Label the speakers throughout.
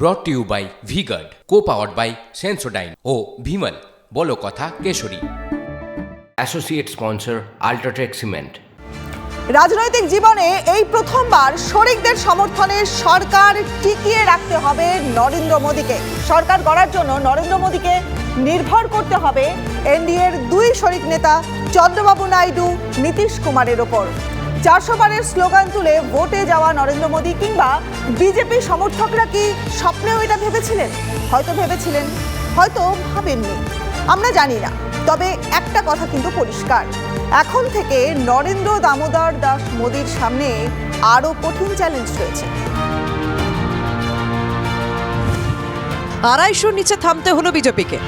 Speaker 1: ব্রট to you by V Guard, co powered by Sensodyne ও ভিমল বলো কথা কেশরী। Associate sponsor UltraTech cement.
Speaker 2: রাজনৈতিক জীবনে এই প্রথমবার শরিকদের সমর্থনে সরকার টিকিয়ে রাখতে হবে নরেন্দ্র মোদীকে। সরকার গড়ার জন্য নরেন্দ্র মোদীকে নির্ভর করতে হবে এনডিএর দুই শরিক নেতা চন্দ্রবাবু নাইডু, নীতিশ কুমারের ওপর। 400 পারের স্লোগান তুলে ভোটে যাওয়া নরেন্দ্র মোদী কিংবা বিজেপি সমর্থকরা কি স্বপ্নেও এটা ভেবেছিলেন? হয়তো ভেবেছিলেন, হয়তো ভাবেননি, আমরা জানি না। তবে একটা কথা কিন্তু পরিষ্কার, এখন থেকে নরেন্দ্র দামোদর দাস মোদীর সামনে আরো কঠিন চ্যালেঞ্জ রয়েছে।
Speaker 3: 250 নিচে থামতে হলো বিজেপিকে।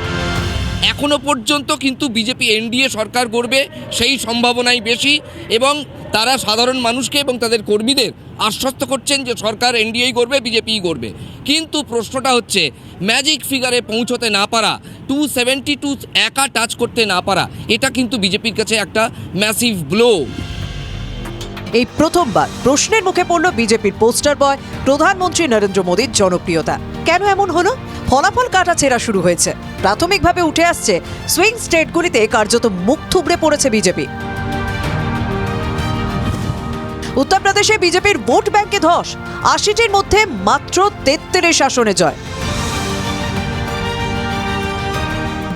Speaker 4: এখনো পর্যন্ত কিন্তু বিজেপি এনডিএ সরকার গড়বে সেই সম্ভাবনাই বেশি, এবং তারা সাধারণ মানুষকে এবং তাদের কর্মীদের আশ্বস্ত করছেন যে সরকার এনডিএই গড়বে, বিজেপিই গড়বে। কিন্তু প্রশ্নটা হচ্ছে ম্যাজিক ফিগারে পৌঁছতে না পারা, 272 একা টাচ করতে না পারা, এটা কিন্তু বিজেপির কাছে একটা ম্যাসিভ ব্লো।
Speaker 3: এই প্রথমবার প্রশ্নের মুখে পড়ল বিজেপির পোস্টার বয় প্রধানমন্ত্রী নরেন্দ্র মোদীর জনপ্রিয়তা। কেন এমন হলো? ফলাফল কাটাছেঁড়া শুরু হয়েছে। প্রাথমিকভাবে উঠে আসছে সুইং স্টেটগুলিতে কার্যত মুখ থুবড়ে পড়েছে বিজেপি। উত্তরপ্রদেশে বিজেপির ভোট ব্যাংকে ধস, 80টির মধ্যে মাত্র 33 আসনে জয়।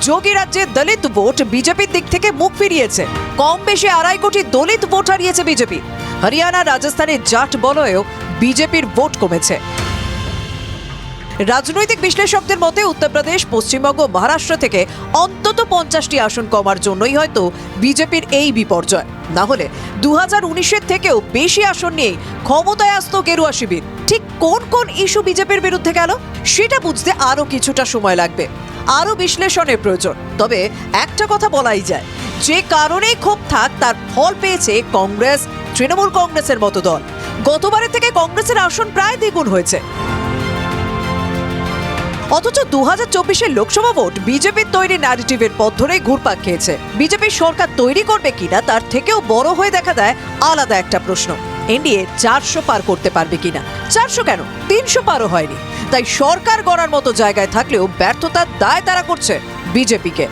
Speaker 3: যোগী রাজ্যে দলিত ভোট বিজেপির দিক থেকে মুখ ফিরিয়েছে। কম বেশি 2.5 কোটি দলিত ভোট হারিয়েছে বিজেপি। হরিয়ানা, রাজস্থানে জাট বলয়েও বিজেপির ভোট কমেছে। রাজনৈতিক বিশ্লেষকদের মতে উত্তরপ্রদেশ, পশ্চিমবঙ্গ, মহারাষ্ট্র থেকে অন্তত 50টি আসন কমার জন্যই হয়তো বিজেপির এই বিপর্যয়। না হলে 2019-এর থেকেও বেশি আসন নিয়ে ক্ষমতায় আসতো গেরুয়া শিবির। ঠিক কোন কোন ইস্যু বিজেপির বিরুদ্ধে গেল সেটা বুঝতে আরও কিছুটা সময় লাগবে, আরও বিশ্লেষণের প্রয়োজন। তবে একটা কথা বলাই যায়, যে কারণেই ক্ষোভ থাক তার ফল পেয়েছে কংগ্রেস, তৃণমূল কংগ্রেসের মতো দল। গতবারের থেকে কংগ্রেসের আসন প্রায় দ্বিগুণ হয়েছে। অথচ 2024-এর লোকসভা ভোট বিজেপির তৈরি ন্যারেটিভের পথ ধরেই ঘুরপাক খেয়েছে। বিজেপির সরকার তৈরি করবে কিনা তার থেকেও বড় হয়ে দেখা দেয় আলাদা একটা প্রশ্ন, এনডিএ 400 পার করতে পারবে কিনা। 400 কেন, 300 পারও হয়নি। তাই সরকার গড়ার মতো জায়গায় থাকলেও ব্যর্থতার দায় তারা করছে বিজেপিকে।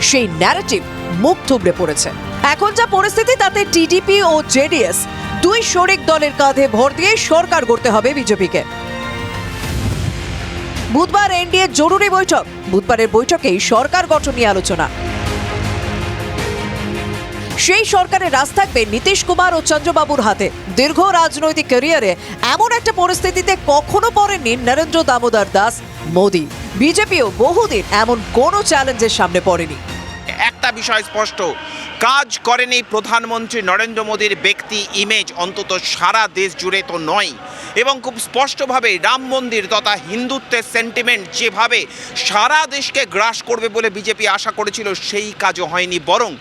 Speaker 3: সেই ন্যারেটিভ মুখ থুবড়ে পড়েছে। এখন যা পরিস্থিতি তাতে টিডিপি ও জেডিএস দুই শরিক দলের কাঁধে ভর দিয়ে সরকার গড়তে হবে বিজেপিকে। বুধবার এনডিএ জরুরি বৈঠক। বুধবারের বৈঠকেই সরকার গঠন নিয়ে আলোচনা। সেই সরকারের রাজ থাকবে নীতিশ কুমার ও চন্দ্রবাবুর হাতে। দীর্ঘ রাজনৈতিক ক্যারিয়ারে এমন একটা পরিস্থিতিতে কখনো পড়েননি নরেন্দ্র দামোদর দাস মোদী। বিজেপিও বহুদিন এমন কোনো চ্যালেঞ্জের সামনে পড়েনি।
Speaker 5: একটা বিষয় স্পষ্ট, কাজ করেনি প্রধানমন্ত্রী নরেন্দ্র মোদীর ব্যক্তি ইমেজ, অন্তত সারা দেশ জুড়ে তো নয়। এবং খুব স্পষ্টভাবে রাম মন্দির তথা হিন্দুত্বের সেন্টিমেন্ট যেভাবে সারা দেশকে গ্রাস করবে বলে বিজেপি আশা করেছিল, সেই কাজও হয়নি। বরং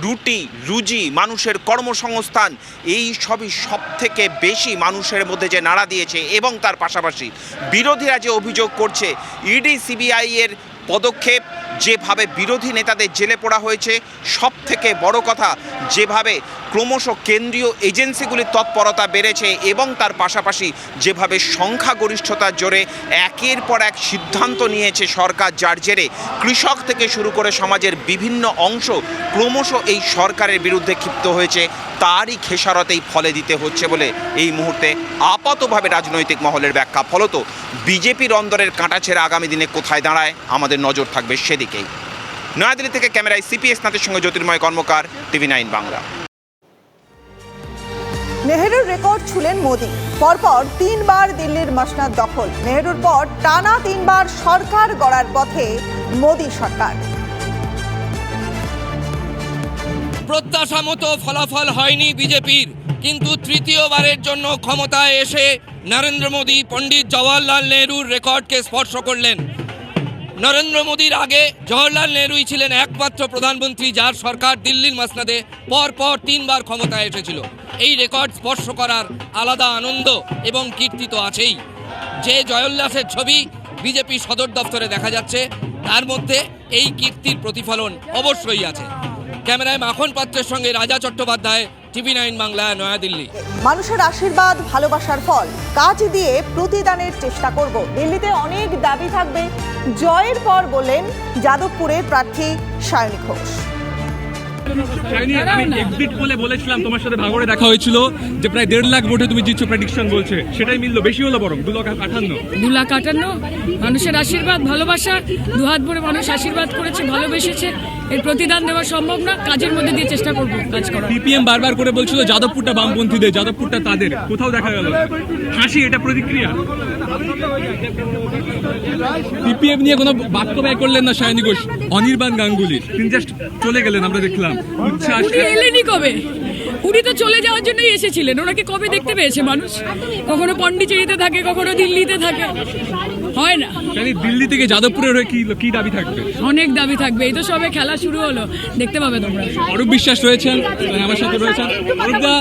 Speaker 5: রুটি রুজি, মানুষের কর্মসংস্থান, এই সবই সব থেকে বেশি মানুষের মধ্যে যে নাড়া দিয়েছে। এবং তার পাশাপাশি বিরোধীরা যে অভিযোগ করছে ইডি সিবিআই এর পদক্ষেপ, যেভাবে বিরোধী নেতাদের জেলে পোড়া হয়েছে, সব থেকে বড় কথা যেভাবে ক্রমশ কেন্দ্রীয় এজেন্সিগুলির তৎপরতা বেড়েছে, এবং তার পাশাপাশি যেভাবে সংখ্যাগরিষ্ঠতার জোরে একের পর এক সিদ্ধান্ত নিয়েছে সরকার, যার জেরে কৃষক থেকে শুরু করে সমাজের বিভিন্ন অংশ ক্রমশ এই সরকারের বিরুদ্ধে ক্ষিপ্ত হয়েছে, তারই খেসারতেই ফলে দিতে হচ্ছে বলে এই মুহূর্তে আপাতভাবে রাজনৈতিক মহলের ব্যাখ্যা। ফলত বিজেপির অন্দরের কাঁটাছেড়া আগামী দিনে কোথায় দাঁড়ায় আমাদের নজর থাকবে সেদিকেই। নয়াদিল্লি থেকে ক্যামেরায় সিপিএস নাথের সঙ্গে জ্যোতির্ময় কর্মকার, TV9 বাংলা।
Speaker 2: নেহেরুর রেকর্ড ছুঁলেন মোদী। পরপর 3 বার দিল্লির মসনদ দখল। নেহেরুর পর টানা 3 বার সরকার গড়ার পথে মোদী সরকার।
Speaker 4: প্রত্যাশা মতো ফলাফল হয়নি বিজেপির, কিন্তু তৃতীয়বারের জন্য ক্ষমতায় এসে নরেন্দ্র মোদী পণ্ডিত জওয়াহরলাল নেহরুর রেকর্ডকে স্পর্শ করলেন। নরেন্দ্র মোদীর আগে জওয়াহরলাল নেহরুই ছিলেন একমাত্র প্রধানমন্ত্রী যার সরকার দিল্লির মসনদে পরপর 3 বার ক্ষমতায় এসেছিল। এই রেকর্ড স্পর্শ করার আলাদা আনন্দ এবং কীর্তি তো আছেই। যে জয়োল্লাসের ছবি বিজেপি সদর দপ্তরে দেখা যাচ্ছে, তার মধ্যে এই কীর্তির প্রতিফলন অবশ্যই আছে। ক্যামেরায় মাখন পাত্রের সঙ্গে রাজা চট্টোপাধ্যায়, TV9 বাংলা, নয়াদিল্লি।
Speaker 2: মানুষের আশীর্বাদ, ভালোবাসার ফল, কাজ দিয়ে প্রতিদানের চেষ্টা করব। দিল্লিতে অনেক জারি থাকবে জয়ের পর, বললেন যাদবপুরের প্রার্থী সায়নী ঘোষ।
Speaker 6: আমি এক্সিট পোলে বলেছিলাম, তোমার সাথে ভাঙড়ে দেখা হয়েছিল যে প্রায় 1.5 লাখ ভোটে তুমি জিতছো, প্রেডিকশন বলছে সেটাই মিললো, বেশি হলো বরং 2,58,000।
Speaker 7: 2,58,000 মানুষের আশীর্বাদ, ভালোবাসা, দুহাত ভরে মানুষ আশীর্বাদ করেছে, ভালোবেসেছে। এর প্রতিদান দেওয়া সম্ভব না, কাজের মধ্যে দিয়ে চেষ্টা করব কাজ করা।
Speaker 6: সিপিএম বারবার করে বলছিল যাদবপুরটা বামপন্থীদের, যাদবপুরটা তাদের, কোথাও দেখা গেল হাসি, এটা প্রতিক্রিয়া। সিপিএম নিয়ে কোনো বাক্য ব্যয় করলেন না সায়নী ঘোষ, অনির্বাণ গাঙ্গুলি, তিনি জাস্ট চলে গেলেন, আমরা দেখলাম।
Speaker 7: উনি এলেনই কবে? উনি তো চলে যাওয়ার জন্যই এসেছিলেন, ওনাকে কবে দেখতে পেয়েছে মানুষ? কখনো পন্ডিচেরিতে থাকে, কখনো দিল্লিতে থাকে, হয় না।
Speaker 6: দিল্লি থেকে যাদবপুরের হয়ে কি দাবি থাকবে?
Speaker 7: অনেক দাবি থাকবে, এই তো সবে খেলা শুরু হলো, দেখতে পাবে তোমরা।
Speaker 6: অরূপ বিশ্বাস রয়েছেন, আমার সাথে রয়েছেন। অরূপদা,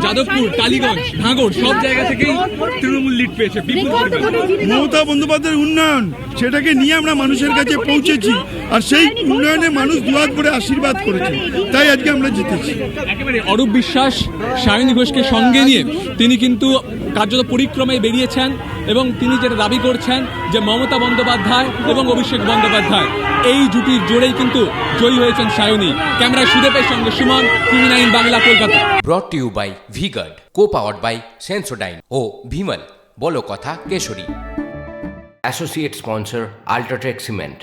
Speaker 6: যাদবপুর, টালিগঞ্জ, ভাঙড় সব জায়গা থেকেই তৃণমূল লিড পেয়েছে বিপুল পরিমাণে।
Speaker 8: মমতা বন্দ্যোপাধ্যায়ের উন্নয়ন, সেটাকে নিয়ে আমরা মানুষের কাছে পৌঁছেছি, আর সেই উন্নয়নে মানুষ দুহাত করে আশীর্বাদ করেছে, তাই আজকে আমরা জিতেছি।
Speaker 6: একেবারে অরূপ বিশ্বাস সায়নী ঘোষকে সঙ্গে নিয়ে তিনি কিন্তু কার্যত পরিক্রমায় বেরিয়েছেন এবং তিনি যেটা দাবি করছেন যে মমতা বন্দ্যোপাধ্যায় এবং অভিষেক বন্দ্যোপাধ্যায় এই জুটির জোরেই কিন্তু জয়ী হয়েছেন সায়নী। ক্যামেরায় সুদেবের সঙ্গে Suman, TV9 Bangla, Kolkata.
Speaker 1: Brought to you by VGuard, co-powered by Sensodyne ও ভিমল, বলো কথা কেশরী। Associate sponsor UltraTech cement.